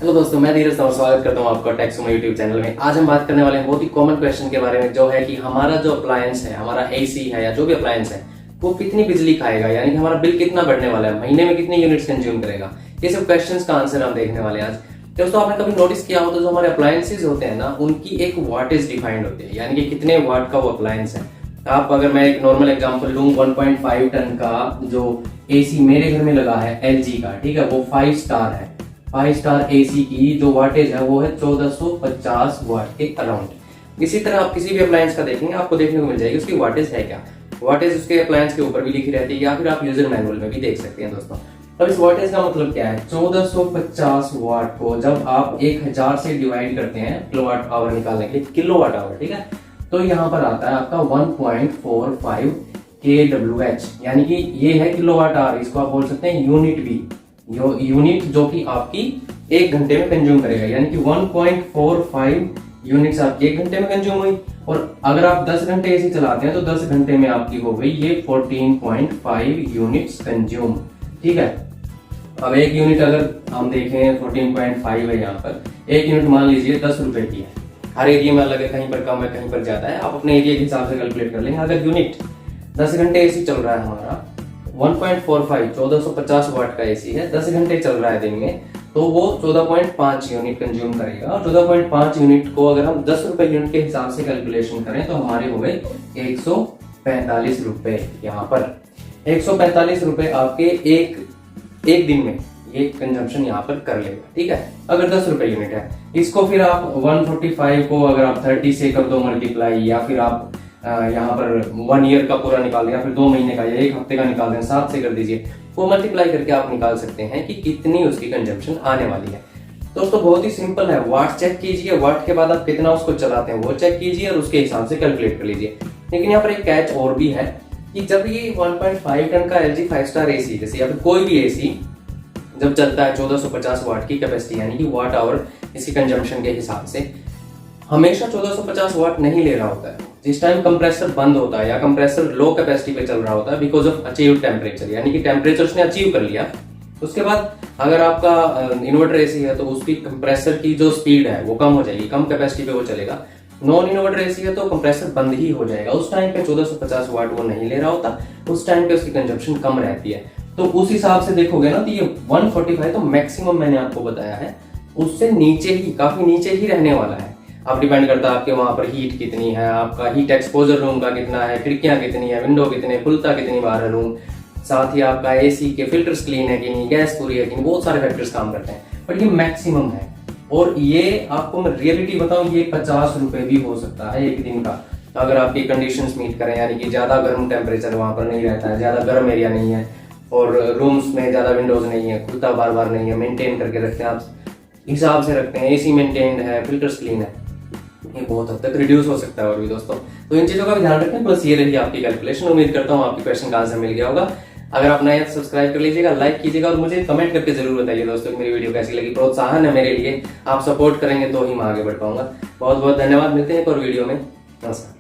Hello दोस्तों, मैं धीरज और स्वागत करता हूं आपका टेक सुमो यूट्यूब चैनल में। आज हम बात करने वाले हैं बहुत ही कॉमन क्वेश्चन के बारे में, जो है कि हमारा जो अप्लायंस है, हमारा एसी है या जो भी अप्लायंस है, वो कितनी बिजली खाएगा, यानी कि हमारा बिल कितना बढ़ने वाला है, महीने में कितनी यूनिट्स कंज्यूम करेगा। ये सब क्वेश्चंस का आंसर हम देखने वाले हैं आज। दोस्तों, आपने कभी नोटिस किया हो तो जो हमारे अप्लायंसेज होते हैं ना, उनकी एक वाटेज डिफाइंड होती है, यानी कि कितने वाट का वो अप्लायंस है। आप अगर मैं एक नॉर्मल एग्जांपल लूं, 1.5 टन का जो एसी मेरे घर में लगा है एलजी का, ठीक है, वो 5 स्टार है। 5 स्टार एसी की जो वाटेज है वो है 1450 वाट के अराउंड। इसी तरह आप किसी भी अप्लायंस का देखेंगे, आपको देखने को मिल जाएगी उसकी वाटेज है क्या। वाटेज उसके अप्लायंस के ऊपर भी लिखी रहती है, या फिर आप यूजर मैनुअल में भी देख सकते हैं दोस्तों। अब इस वाटेज का मतलब क्या है? 1450 वाट को जब आप 1000 से डिवाइड करते हैं किलोवाट आवर निकालने के लिए, किलोवाट आवर, ठीक है, तो यहाँ पर आता है आपका 1.45 kWh, यानी कि ये है किलोवाट आवर। इसको आप बोल सकते हैं यूनिट भी, यूनिट जो कि आपकी 1 घंटे में कंज्यूम करेगा, यानी कि 1.45 यूनिट्स आपकी 1 घंटे में कंज्यूम हुई। और अगर आप 10 घंटे एसी चलाते हैं तो 10 घंटे में आपकी हो गई ये 14.5 यूनिट्स कंज्यूम, ठीक है। अब एक यूनिट अगर हम देखें 14.5 है, यहाँ पर एक यूनिट मान लीजिए 10 रुपए की है। हर एरिया में अलग है, कहीं पर कम है, कहीं पर ज्यादा है, आप अपने एरिया के हिसाब से कैलकुलेट कर लेंगे। अगर यूनिट 10 घंटे एसी चल रहा है हमारा, 1.45 1450 वाट का एसी है, 10 घंटे चल रहा है दिन में, तो वो 14.5 यूनिट कंज्यूम करेगा। और 14.5 यूनिट को अगर हम 10 रुपए यूनिट के हिसाब से कैलकुलेशन करें तो हमारे हो गए 145 रुपए। यहाँ पर 145 रुपए आपके एक दिन में ये कंजम्पशन यहाँ पर कर लेगा, ठीक है, अगर 10 रुपए यूनिट है। इसको फिर आप 145 को अगर आप 30 से कर दो मल्टीप्लाई, या फिर आप यहाँ पर 1 ईयर का पूरा निकाल दें, या फिर 2 महीने का या 1 हफ्ते का निकाल दें, 7 से कर दीजिए, वो मल्टीप्लाई करके आप निकाल सकते हैं कि कितनी उसकी कंजम्पशन आने वाली है। दोस्तों, बहुत ही सिंपल है। वाट चेक कीजिए, वाट के बाद आप कितना उसको चलाते हैं वो चेक कीजिए और उसके हिसाब से कैलकुलेट कर लीजिए। लेकिन यहाँ पर एक कैच और भी है कि जब ये 1.5 टन का एलजी 5 स्टार एसी जैसे या फिर कोई भी एसी जब चलता है 1450 वाट की कैपेसिटी, यानी कि वाट आवर इसकी कंजम्पशन के हिसाब से, हमेशा 1450 वाट नहीं ले रहा होता है। जिस टाइम कंप्रेसर बंद होता है या कंप्रेसर लो कैपेसिटी पे चल रहा होता है, बिकॉज ऑफ अचीव टेम्परेचर, यानी कि टेम्परेचर उसने अचीव कर लिया, उसके बाद अगर आपका इन्वर्टर एसी है तो उसकी कंप्रेसर की जो स्पीड है वो कम हो जाएगी, कम कैपेसिटी पे वो चलेगा। नॉन इन्वर्टर एसी है तो कंप्रेसर बंद ही हो जाएगा। उस टाइम पे 1450 वाट वो नहीं ले रहा होता, उस टाइम पे उसकी कंजम्पशन कम रहती है। तो उस हिसाब से देखोगे ना तो ये 145 तो मैक्सिमम मैंने आपको बताया है, उससे नीचे ही, काफी नीचे ही रहने वाला है। अब डिपेंड करता है आपके वहां पर हीट कितनी है, आपका हीट एक्सपोजर रूम का कितना है, खिड़कियां कितनी है, विंडो कितने, खुलता कितनी बार है रूम, साथ ही आपका एसी के फिल्टर्स क्लीन है कि नहीं, गैस पूरी है कि नहीं, बहुत सारे फैक्टर्स काम करते हैं, बट ये मैक्सिमम है। और ये आपको मैं रियलिटी बताऊं, ये 50 रुपए भी हो सकता है एक दिन का, अगर आपकी कंडीशंस मीट करें, यानी कि ज्यादा गर्म टेम्परेचर वहां पर नहीं रहता है, ज्यादा गर्म एरिया नहीं है, और रूम्स में ज्यादा विंडोज नहीं है, खुलता बार बार नहीं है, मेंटेन करके रखते हैं, आप हिसाब से रखते हैं, एसी मेंटेन्ड है, फिल्टर्स क्लीन है, ये बहुत हद तक रिड्यूस हो सकता है। और भी दोस्तों, तो इन चीजों का भी ध्यान रखें। बस ये रही आपकी कैलकुलेशन। उम्मीद करता हूँ आपके क्वेश्चन का आंसर मिल गया होगा। अगर आप नए सब्सक्राइब कर लीजिएगा, लाइक कीजिएगा और मुझे कमेंट करके जरूर बताइए दोस्तों कि मेरी वीडियो कैसी लगी। प्रोत्साहन है मेरे लिए, आप सपोर्ट करेंगे तो ही मैं आगे बढ़ पाऊंगा। बहुत बहुत धन्यवाद, मिलते हैं एक और वीडियो में। नमस्कार।